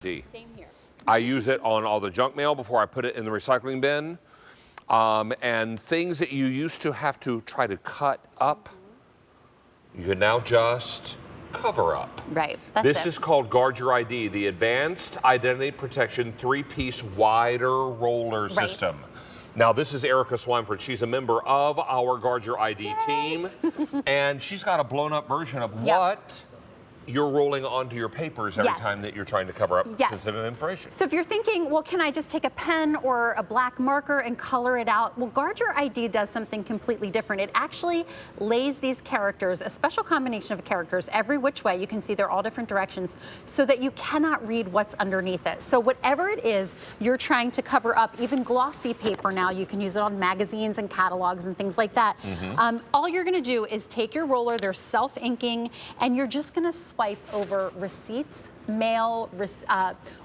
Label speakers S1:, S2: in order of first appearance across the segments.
S1: Same
S2: here.
S1: I use it on all the junk mail before I put it in the recycling bin. And things that you used to have to try to cut up, you can now just cover up.
S2: Right.
S1: This is called Guard Your ID, the Advanced Identity Protection 3-piece wider roller system. Now, this is Erica Swineford. She's a member of our Guard Your ID team, and she's got a blown-up version of what you're rolling onto your papers every time that you're trying to cover up sensitive information.
S2: So if you're thinking, well, can I just take a pen or a black marker and color it out? Well, Guard Your ID does something completely different. It actually lays these characters, a special combination of characters, every which way. You can see they're all different directions so that you cannot read what's underneath it. So whatever it is you're trying to cover up, even glossy paper now, you can use it on magazines and catalogs and things like that. All you're going to do is take your roller, they're self-inking, and you're just going to swipe over receipts, mail,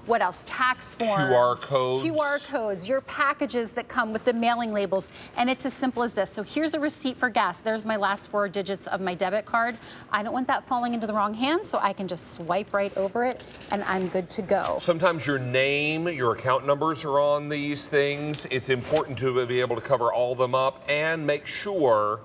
S2: what else? Tax forms, QR codes, your packages that come with the mailing labels, and it's as simple as this. So here's a receipt for gas. There's my last 4 digits of my debit card. I don't want that falling into the wrong hands, so I can just swipe right over it, and I'm good to go.
S1: Sometimes your name, your account numbers are on these things. It's important to be able to cover all of them up and make sure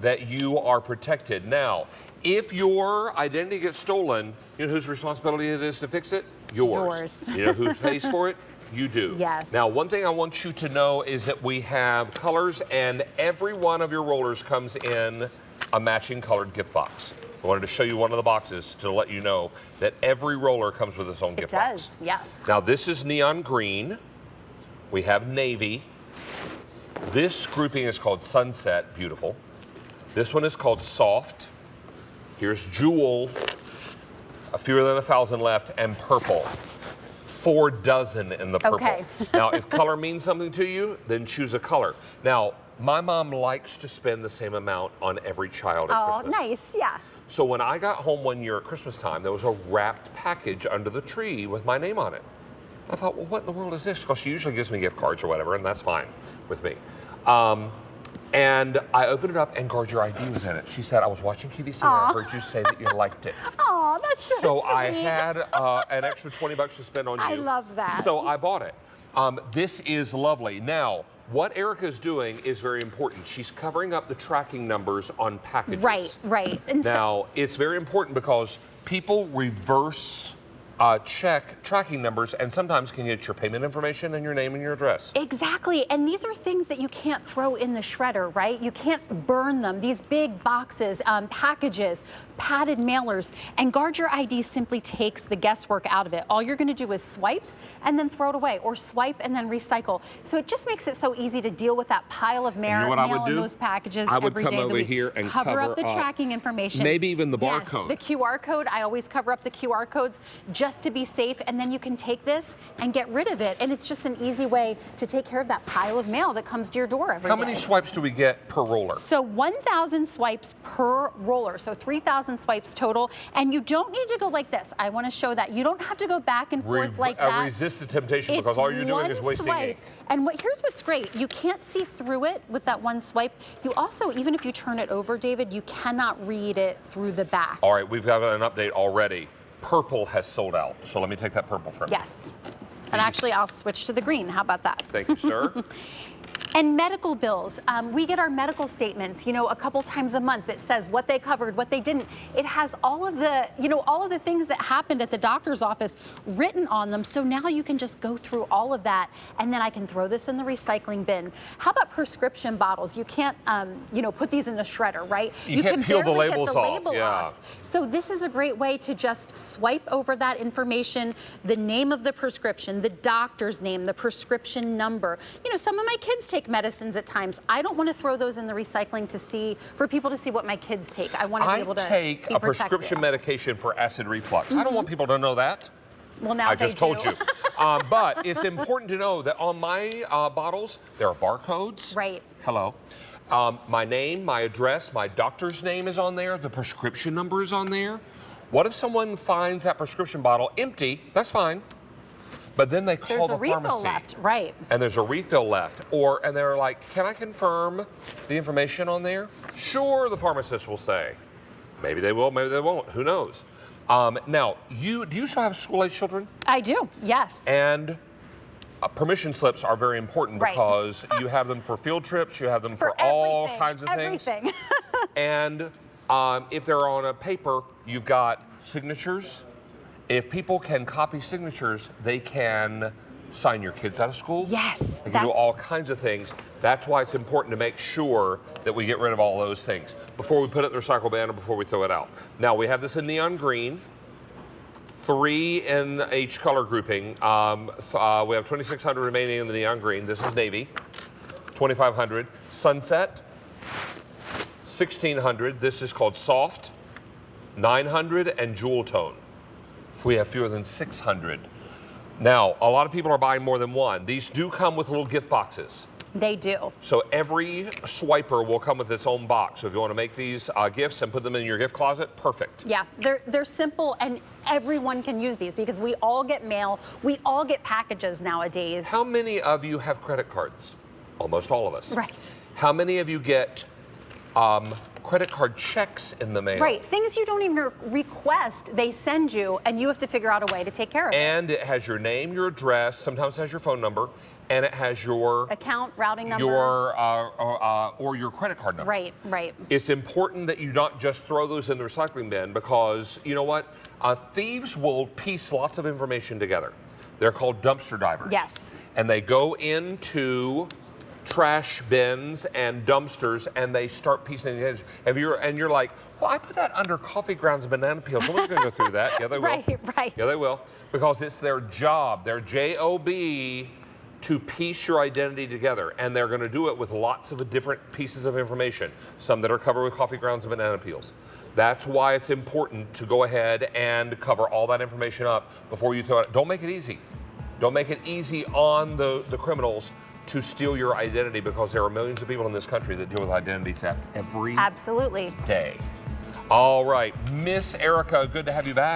S1: that you are protected. Now, if your identity gets stolen, you know whose responsibility it is to fix it? Yours. You know who pays for it? You do.
S2: Yes.
S1: Now, one thing I want you to know is that we have colors, and every one of your rollers comes in a matching colored gift box. I wanted to show you one of the boxes to let you know that every roller comes with its own gift box.
S2: It does, yes.
S1: Now, this is neon green. We have navy. This grouping is called sunset, beautiful. This one is called soft. Here's jewel, a fewer than 1,000 left, and purple. 4 dozen in the purple. Now, if color means something to you, then choose a color. Now, my mom likes to spend the same amount on every child at Christmas.
S2: Oh, nice, yeah.
S1: So when I got home one year at Christmas time, there was a wrapped package under the tree with my name on it. I thought, well, what in the world is this? Because she usually gives me gift cards or whatever, and that's fine with me. And I opened it up, and Guard Your ID was in it. She said, I was watching QVC, and I heard you say that you liked it.
S2: Oh, that's so sweet.
S1: I had an extra $20 to spend on you.
S2: I love that.
S1: So I bought it. This is lovely. Now, what Erica is doing is very important. She's covering up the tracking numbers on packages.
S2: Right. And
S1: now, it's very important because people reverse check tracking numbers and sometimes can get your payment information and your name and your address.
S2: Exactly, and these are things that you can't throw in the shredder, right? You can't burn them. These big boxes, packages, padded mailers, and Guard Your ID simply takes the guesswork out of it. All you're gonna do is swipe and then throw it away, or swipe and then recycle. So it just makes it so easy to deal with that pile of mail in those packages every day. I would come
S1: over here and
S2: cover up the tracking information.
S1: Maybe even the barcode.
S2: The QR code, I always cover up the QR codes just to be safe, and then you can take this and get rid of it, and it's just an easy way to take care of that pile of mail that comes to your door every day.
S1: How many swipes do we get per roller?
S2: So 1,000 swipes per roller, so 3,000 swipes total, and you don't need to go like this. I want to show that. You don't have to go back and forth like that.
S1: Resist the temptation, because all you're doing is wasting ink.
S2: And here's what's great. You can't see through it with that one swipe. You also, even if you turn it over, David, you cannot read it through the back.
S1: All right, we've got an update already. Purple has sold out. So let me take that purple from you.
S2: Yes. And actually, I'll switch to the green. How about that?
S1: Thank you, sir.
S2: And medical bills. We get our medical statements, a couple times a month that says what they covered, what they didn't. It has all of the, all of the things that happened at the doctor's office written on them. So now you can just go through all of that, and then I can throw this in the recycling bin. How about prescription bottles? You can't, put these in the shredder, right?
S1: You can't peel the labels off.
S2: So this is a great way to just swipe over that information, the name of the prescription, the doctor's name, the prescription number. Some of my kids take medicines at times. I don't want to throw those in the recycling for people to see what my kids take. I want to be able to
S1: take a prescription medication for acid reflux. I don't want people to know that.
S2: Well, now
S1: I just told you. But it's important to know that on my bottles, there are barcodes.
S2: Right.
S1: Hello. My name, my address, my doctor's name is on there. The prescription number is on there. What if someone finds that prescription bottle empty? That's fine. But then they call the pharmacy. There's a refill
S2: left, right.
S1: And there's a refill left. And they're like, can I confirm the information on there? Sure, the pharmacist will say. Maybe they will, maybe they won't. Who knows? Now, do you still have school-age children?
S2: I do, yes.
S1: And permission slips are very important
S2: Right.
S1: because you have them for field trips, you have them for all kinds of things.
S2: Everything.
S1: And if they're on a paper, you've got signatures. If people can copy signatures, they can sign your kids out of school.
S2: Yes.
S1: They can do all kinds of things. That's why it's important to make sure that we get rid of all those things before we put it in the recycle bin or before we throw it out. Now, we have this in neon green, 3 in each color grouping. We have 2,600 remaining in the neon green. This is navy, 2,500. Sunset, 1,600. This is called soft, 900, and jewel tone. If we have fewer than 600. Now, a lot of people are buying more than one. These do come with little gift boxes.
S2: They do.
S1: So every swiper will come with its own box. So if you want to make these gifts and put them in your gift closet, perfect.
S2: Yeah, they're simple and everyone can use these because we all get mail, we all get packages nowadays.
S1: How many of you have credit cards? Almost all of us.
S2: Right.
S1: How many of you get credit card checks in the mail?
S2: Right, things you don't even request, they send you and you have to figure out a way to take care of it.
S1: And it has your name, your address, sometimes it has your phone number, and it has your
S2: Account, routing numbers.
S1: or your credit card number.
S2: Right, right.
S1: It's important that you not just throw those in the recycling bin because, you know what? Thieves will piece lots of information together. They're called dumpster divers.
S2: Yes.
S1: And they go into trash bins and dumpsters and they start piecing it together. And you're like, well, I put that under coffee grounds and banana peels. Someone's going to go through that. Yeah, they will.
S2: Right.
S1: Yeah, they will. Because it's their job, their job, to piece your identity together, and they're going to do it with lots of different pieces of information, some that are covered with coffee grounds and banana peels. That's why it's important to go ahead and cover all that information up before you throw it. Don't make it easy. Don't make it easy on the criminals to steal your identity because there are millions of people in this country that deal with identity theft every
S2: Absolutely.
S1: day. All right, Miss Erica, good to have you back.